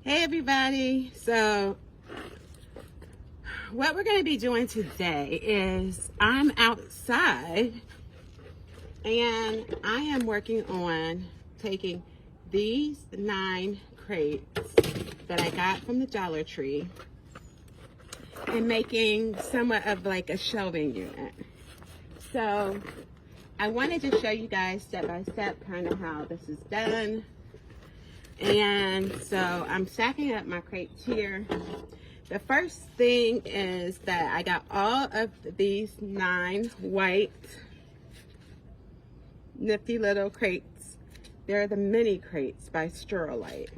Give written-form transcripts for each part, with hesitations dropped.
Hey everybody, so what we're going to be doing today is I'm outside and I am working on taking these 9 crates that I got from the Dollar Tree and making somewhat of like a shelving unit. So I wanted to show you guys step by step kind of how this is done. And so I'm stacking up my crates here. The first thing is that I got all of these 9 white nifty little crates. They're the mini crates by Sterlite.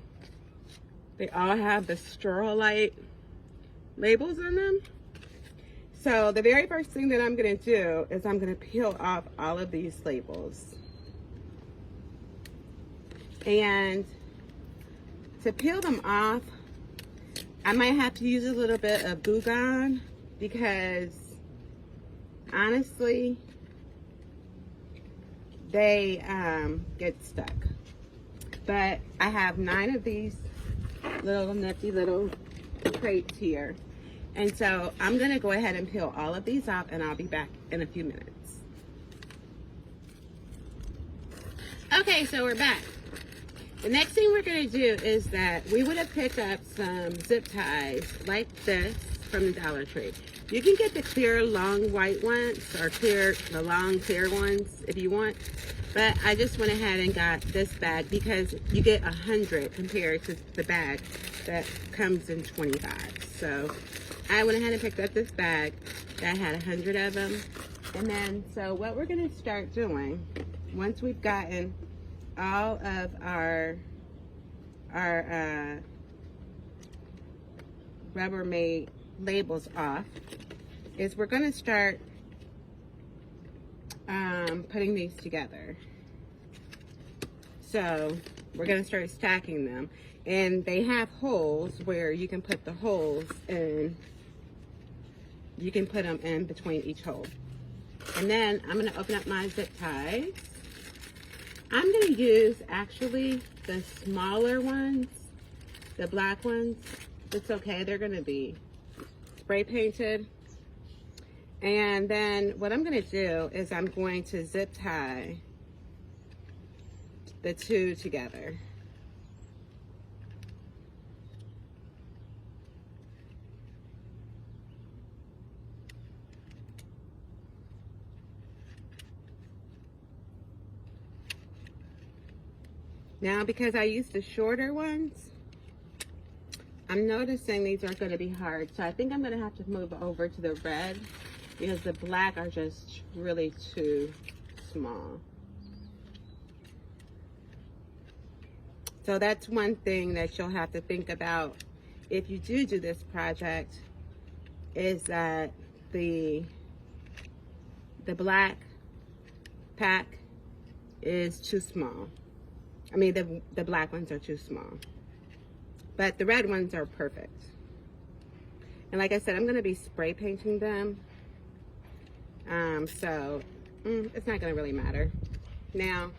They all have the Sterlite labels on them. So the very first thing that I'm going to do is I'm going to peel off all of these labels. And to peel them off, I might have to use a little bit of glue gun because honestly, they get stuck. But I have 9 of these little nifty little crates here. And so I'm gonna go ahead and peel all of these off and I'll be back in a few minutes. Okay, so we're back. The next thing we're going to do is that we would have picked up some zip ties like this from the Dollar Tree. You can get the clear long white ones or the long clear ones if you want. But I just went ahead and got this bag because you get 100 compared to the bag that comes in 25. So I went ahead and picked up this bag that had 100 of them. And then, so what we're going to start doing once we've gotten all of our Rubbermaid labels off is we're going to start putting these together. So we're going to start stacking them, and they have holes where you can put the holes in. You can put them in between each hole. And then I'm going to open up my zip ties. I'm going to use actually the smaller ones, the black ones. It's okay, they're going to be spray painted. And then what I'm going to do is I'm going to zip tie the 2 together. Now, because I used the shorter ones, I'm noticing these are going to be hard. So I think I'm going to have to move over to the red because the black are just really too small. So that's one thing that you'll have to think about if you do this project, is that the black pack is too small. I mean, the black ones are too small, but the red ones are perfect. And like I said, I'm going to be spray painting them. So it's not going to really matter. Now,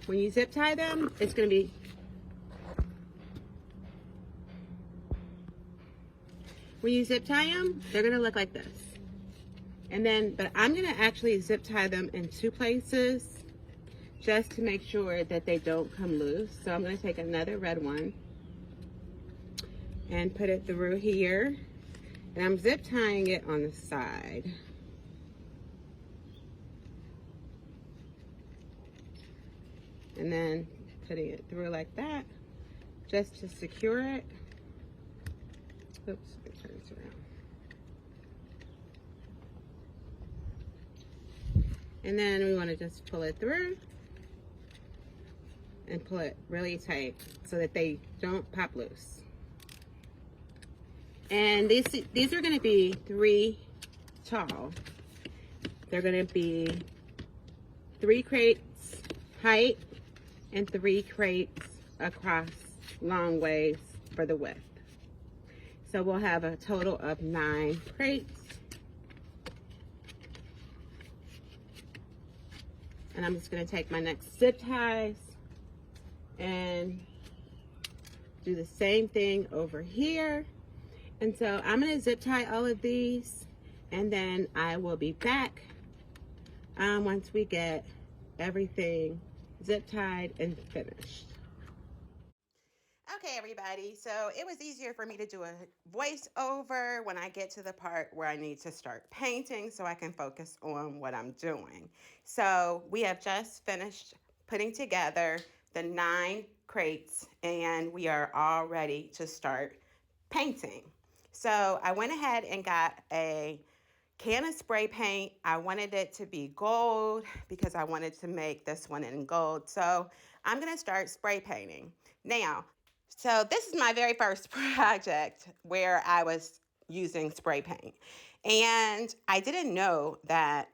when you zip tie them, it's going to be, when you zip tie them, they're going to look like this. And then, but I'm going to actually zip tie them in 2 places just to make sure that they don't come loose. So I'm going to take another red one and put it through here. And I'm zip tying it on the side. And then putting it through like that, just to secure it. Oops, it turns around. And then we want to just pull it through and pull it really tight so that they don't pop loose. And these are going to be 3 tall. They're going to be 3 crates height and 3 crates across long ways for the width. So we'll have a total of 9 crates. And I'm just going to take my next zip ties and do the same thing over here. And so I'm going to zip tie all of these, and then I will be back once we get everything zip tied and finished. Okay, everybody, so it was easier for me to do a voiceover when I get to the part where I need to start painting so I can focus on what I'm doing. So we have just finished putting together the 9 crates, and we are all ready to start painting. So I went ahead and got a can of spray paint. I wanted it to be gold because I wanted to make this one in gold. So I'm going to start spray painting. Now, so this is my very first project where I was using spray paint. And I didn't know that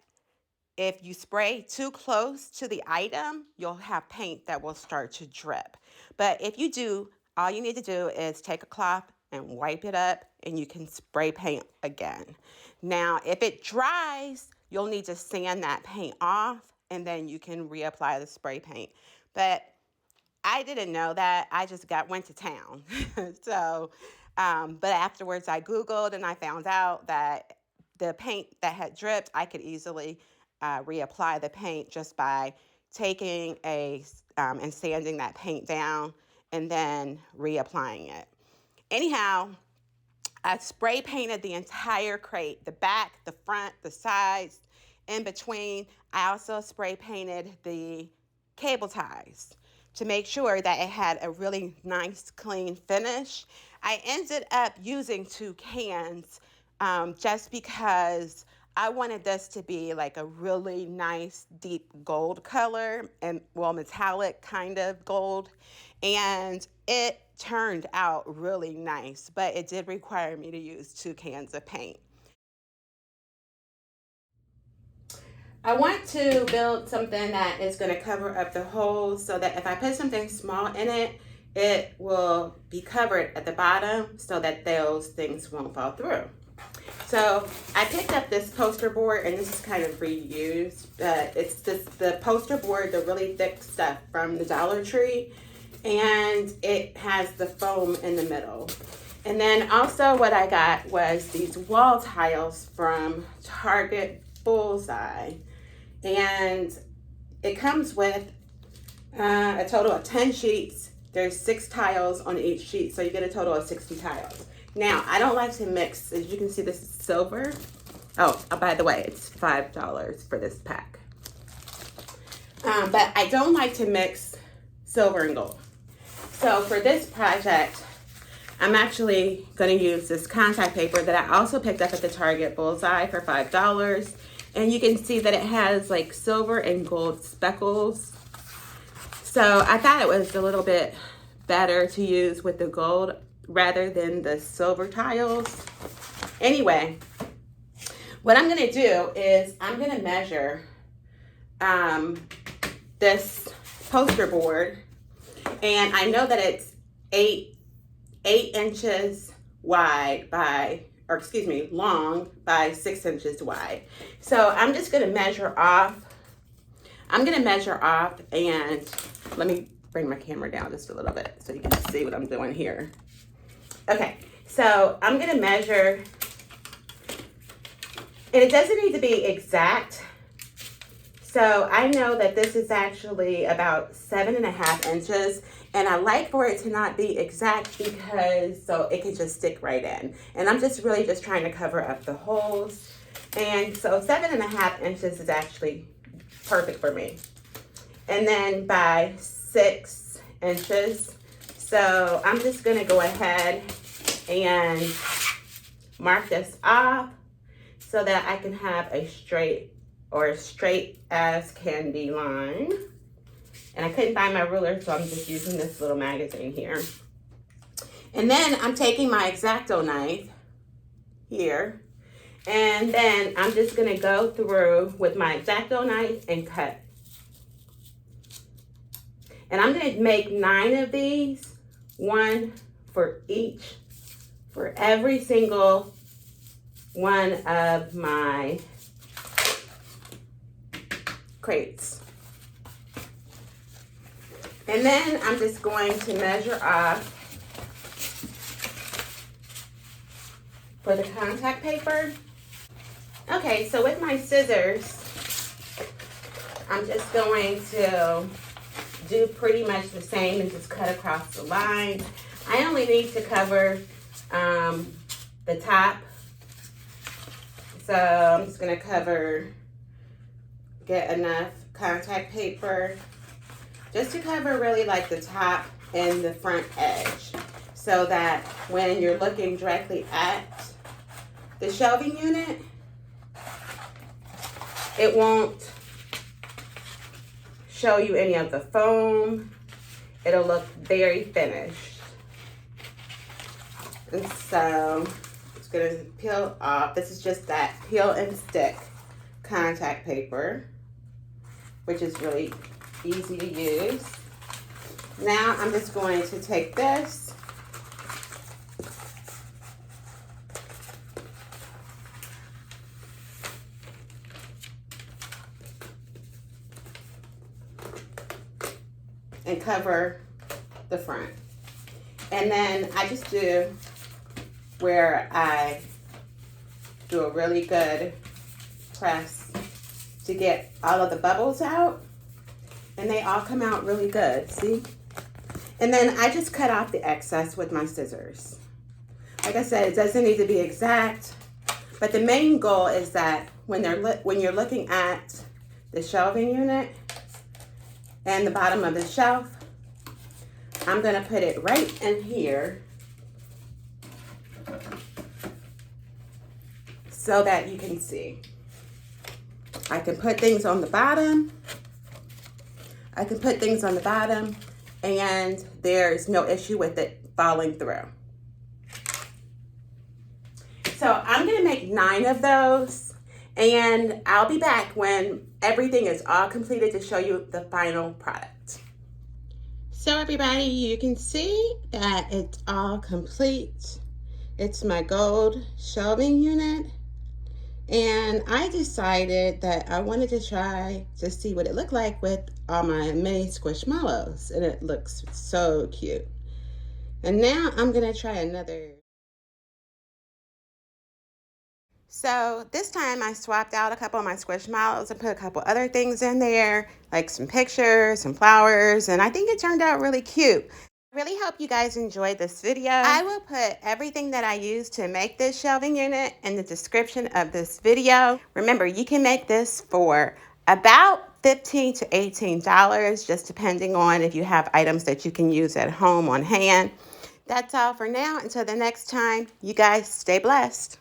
if you spray too close to the item, you'll have paint that will start to drip. But if you do, all you need to do is take a cloth and wipe it up, and you can spray paint again. Now, if it dries, you'll need to sand that paint off, and then you can reapply the spray paint. But I didn't know that. I just went to town. So, but afterwards I Googled and I found out that the paint that had dripped, I could easily reapply the paint just by taking and sanding that paint down and then reapplying it. Anyhow, I spray painted the entire crate, the back, the front, the sides, in between. I also spray painted the cable ties to make sure that it had a really nice, clean finish. I ended up using 2 cans just because I wanted this to be like a really nice, deep gold color, and well, metallic kind of gold. And it turned out really nice, but it did require me to use 2 cans of paint. I want to build something that is going to cover up the holes so that if I put something small in it, it will be covered at the bottom so that those things won't fall through. So I picked up this poster board, and this is kind of reused, but it's the poster board, the really thick stuff from the Dollar Tree, and it has the foam in the middle. And then also what I got was these wall tiles from Target Bullseye. And it comes with a total of 10 sheets. There's 6 tiles on each sheet, so you get a total of 60 tiles. Now, I don't like to mix. As you can see, this is silver. Oh, by the way, it's $5 for this pack. But I don't like to mix silver and gold. So for this project, I'm actually going to use this contact paper that I also picked up at the Target Bullseye for $5. And you can see that it has like silver and gold speckles. So I thought it was a little bit better to use with the gold rather than the silver tiles. Anyway, what I'm going to do is I'm going to measure this poster board. And I know that it's 8 inches wide long by 6 inches wide. So I'm just going to measure off. I'm going to measure off, and let me bring my camera down just a little bit so you can see what I'm doing here. Okay, so I'm going to measure, and it doesn't need to be exact. So I know that this is actually about 7.5 inches, and I like for it to not be exact because so it can just stick right in. And I'm just really just trying to cover up the holes. And so 7.5 inches is actually perfect for me. And then by 6 inches. So I'm just gonna go ahead and mark this off so that I can have a straight as can be line. And I couldn't find my ruler, so I'm just using this little magazine here. And then I'm taking my Exacto knife here, and then I'm just gonna go through with my Exacto knife and cut. And I'm gonna make 9 of these, 1 for every single one of my crates. And then I'm just going to measure off for the contact paper. Okay, so with my scissors, I'm just going to do pretty much the same and just cut across the line. I only need to cover the top. So I'm just gonna get enough contact paper just to cover really like the top and the front edge, so that when you're looking directly at the shelving unit, it won't show you any of the foam. It'll look very finished. And so it's gonna peel off. This is just that peel and stick contact paper, which is really easy to use. Now I'm just going to take this and cover the front. And then I just do where I do a really good press to get all of the bubbles out, and they all come out really good, see? And then I just cut off the excess with my scissors. Like I said, it doesn't need to be exact, but the main goal is that when you're looking at the shelving unit and the bottom of the shelf, I'm gonna put it right in here so that you can see. I can put things on the bottom. And there's no issue with it falling through. So I'm gonna make 9 of those, and I'll be back when everything is all completed to show you the final product. So everybody, you can see that it's all complete. It's my gold shelving unit. And I decided that I wanted to try to see what it looked like with all my mini squishmallows, and it looks so cute. And now I'm gonna try another. So this time I swapped out a couple of my squishmallows and put a couple other things in there, like some pictures, some flowers, and I think it turned out really cute. I really hope you guys enjoyed this video. I will put everything that I used to make this shelving unit in the description of this video. Remember, you can make this for about $15 to $18, just depending on if you have items that you can use at home on hand. That's all for now. Until the next time, you guys stay blessed.